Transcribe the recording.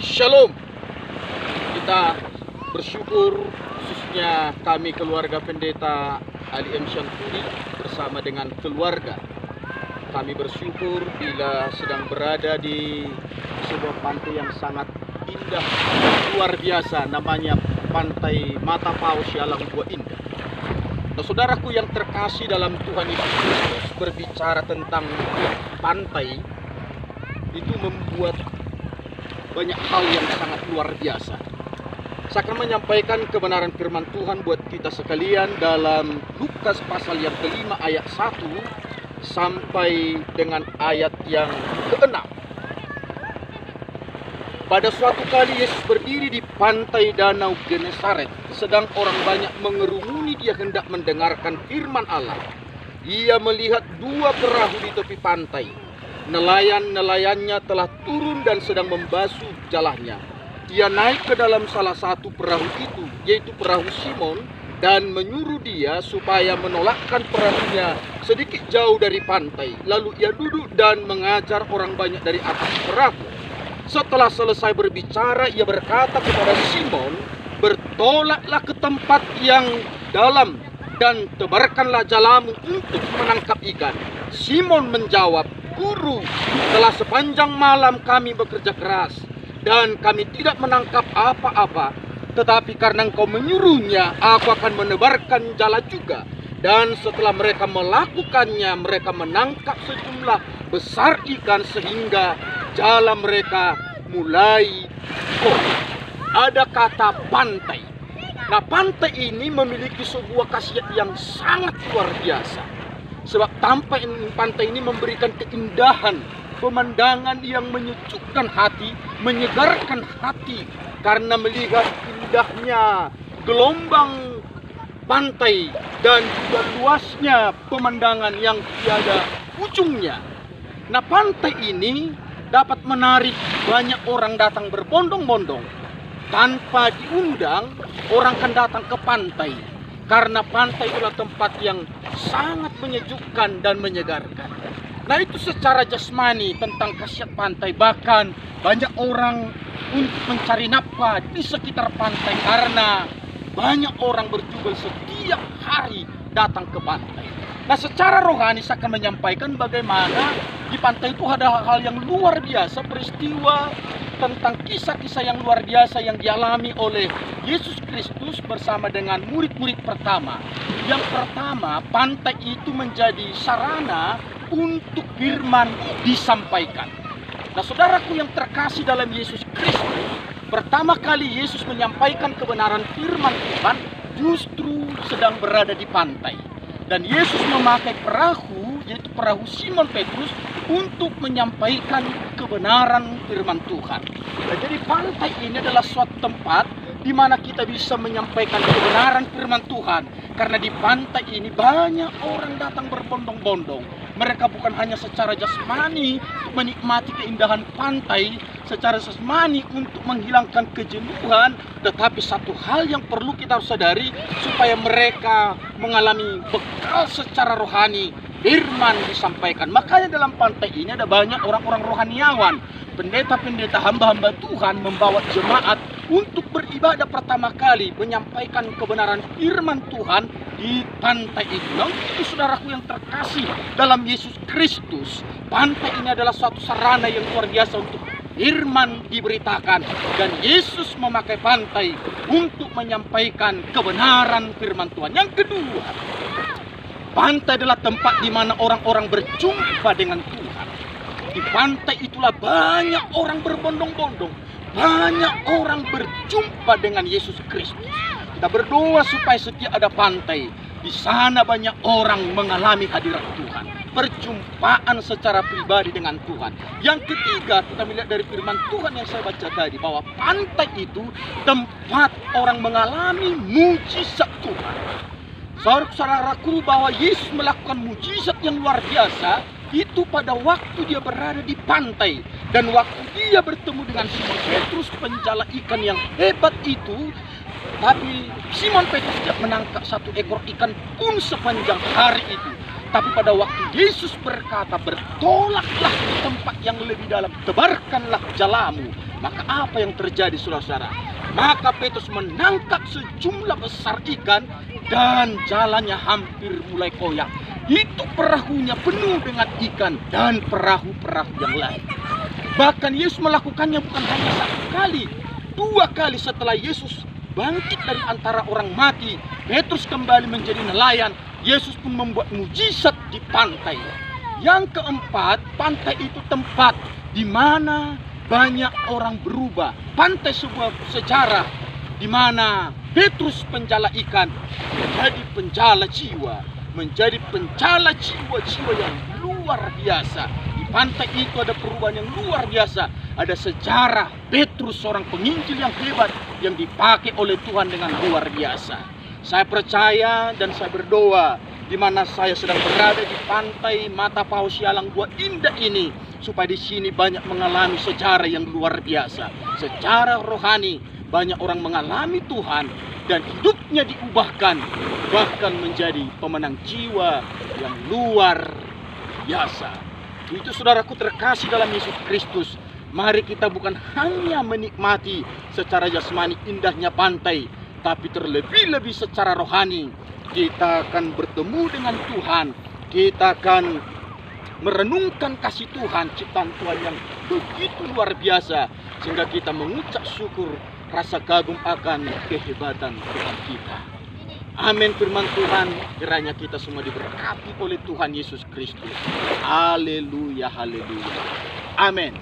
Shalom. Kita bersyukur khususnya kami keluarga pendeta Ali M. Syanturi bersama dengan keluarga. Kami bersyukur bila sedang berada di sebuah pantai yang sangat indah, luar biasa, namanya Pantai Mata Paus Yalang Gua Indah. Nah, saudaraku yang terkasih dalam Tuhan Yesus Kristus, berbicara tentang pantai itu membuat banyak hal yang sangat luar biasa. Saya akan menyampaikan kebenaran firman Tuhan buat kita sekalian dalam Lukas pasal yang kelima ayat 1 sampai dengan ayat yang ke-6. Pada suatu kali Yesus berdiri di pantai danau Genesaret, sedang orang banyak mengerumuni dia hendak mendengarkan firman Allah. Ia melihat dua perahu di tepi pantai. Nelayan-nelayannya telah turun dan sedang membasuh jalannya. Ia naik ke dalam salah satu perahu itu, yaitu perahu Simon, dan menyuruh dia supaya menolakkan perahunya sedikit jauh dari pantai. Lalu ia duduk dan mengajar orang banyak dari atas perahu. Setelah selesai berbicara, ia berkata kepada Simon, "Bertolaklah ke tempat yang dalam dan tebarkanlah jalamu untuk menangkap ikan." Simon menjawab, "Guru, telah sepanjang malam kami bekerja keras dan kami tidak menangkap apa-apa. Tetapi karena engkau menyuruhnya, aku akan menebarkan jala juga." Dan setelah mereka melakukannya, mereka menangkap sejumlah besar ikan sehingga jala mereka mulai kotor. Ada kata pantai. Nah, pantai ini memiliki sebuah khasiat yang sangat luar biasa. Sebab pantai ini memberikan keindahan, pemandangan yang menyejukkan hati, menyegarkan hati, karena melihat indahnya gelombang pantai dan juga luasnya pemandangan yang tiada ujungnya. Nah, pantai ini dapat menarik banyak orang datang berbondong-bondong. Tanpa diundang, orang akan datang ke pantai, karena pantai itulah tempat yang sangat menyejukkan dan menyegarkan. Nah, itu secara jasmani tentang khasiat pantai. Bahkan banyak orang untuk mencari nafkah di sekitar pantai, karena banyak orang berjubel setiap hari datang ke pantai. Nah, secara rohani saya akan menyampaikan bagaimana di pantai itu ada hal yang luar biasa, peristiwa tentang kisah-kisah yang luar biasa yang dialami oleh Yesus Kristus bersama dengan murid-murid pertama. Yang pertama, pantai itu menjadi sarana untuk firman disampaikan. Nah, saudaraku yang terkasih dalam Yesus Kristus, pertama kali Yesus menyampaikan kebenaran firman Tuhan justru sedang berada di pantai. Dan Yesus memakai perahu, yaitu perahu Simon Petrus, untuk menyampaikan kebenaran firman Tuhan. Nah, jadi pantai ini adalah suatu tempat di mana kita bisa menyampaikan kebenaran firman Tuhan. Karena di pantai ini banyak orang datang berbondong-bondong. Mereka bukan hanya secara jasmani untuk menikmati keindahan pantai, secara jasmani untuk menghilangkan kejenuhan, tetapi satu hal yang perlu kita harus sadari, supaya mereka mengalami bekal secara rohani, firman disampaikan. Makanya dalam pantai ini ada banyak orang-orang rohaniawan, pendeta-pendeta, hamba-hamba Tuhan membawa jemaat untuk beribadah pertama kali, menyampaikan kebenaran firman Tuhan di pantai itu. Nah, itu saudaraku yang terkasih dalam Yesus Kristus, pantai ini adalah suatu sarana yang luar biasa untuk firman diberitakan, dan Yesus memakai pantai untuk menyampaikan kebenaran firman Tuhan. Yang kedua, pantai adalah tempat di mana orang-orang berjumpa dengan Tuhan. Di pantai itulah banyak orang berbondong-bondong, banyak orang berjumpa dengan Yesus Kristus. Kita berdoa supaya setiap ada pantai, di sana banyak orang mengalami hadirat Tuhan, perjumpaan secara pribadi dengan Tuhan. Yang ketiga, kita melihat dari firman Tuhan yang saya baca tadi, bahwa pantai itu tempat orang mengalami mujizat Tuhan. Saudara-saudaraku, bahwa Yesus melakukan mujizat yang luar biasa itu pada waktu dia berada di pantai, dan waktu dia bertemu dengan Simon Petrus, penjala ikan yang hebat itu. Tapi Simon Petrus tidak menangkap satu ekor ikan pun sepanjang hari itu. Tapi pada waktu Yesus berkata, "Bertolaklah ke tempat yang lebih dalam, tebarkanlah jalamu." Maka apa yang terjadi, saudara-saudara? Maka Petrus menangkap sejumlah besar ikan dan jalannya hampir mulai koyak. Itu perahunya penuh dengan ikan dan perahu-perahu yang lain. Bahkan Yesus melakukannya bukan hanya satu kali, 2 kali setelah Yesus bangkit dari antara orang mati. Petrus kembali menjadi nelayan. Yesus pun membuat mujizat di pantai. Yang keempat, pantai itu tempat di mana banyak orang berubah. Pantai sebuah sejarah di mana Petrus penjala ikan menjadi penjala jiwa, menjadi penjala jiwa-jiwa yang luar biasa. Di pantai itu ada perubahan yang luar biasa. Ada sejarah Petrus seorang penginjil yang hebat yang dipakai oleh Tuhan dengan luar biasa. Saya percaya dan saya berdoa di mana saya sedang berada di pantai Mata Paus Sialang Gua Indah ini, supaya di sini banyak mengalami sejarah yang luar biasa. Secara rohani banyak orang mengalami Tuhan dan hidupnya diubahkan, bahkan menjadi pemenang jiwa yang luar biasa. Itu saudaraku terkasih dalam Yesus Kristus. Mari kita bukan hanya menikmati secara jasmani indahnya pantai, tapi terlebih-lebih secara rohani. Kita akan bertemu dengan Tuhan. Kita akan merenungkan kasih Tuhan, ciptaan Tuhan yang begitu luar biasa, sehingga kita mengucap syukur, rasa kagum akan kehebatan Tuhan kita. Amin. Firman Tuhan, kiranya kita semua diberkati oleh Tuhan Yesus Kristus. Haleluya, haleluya. Amin.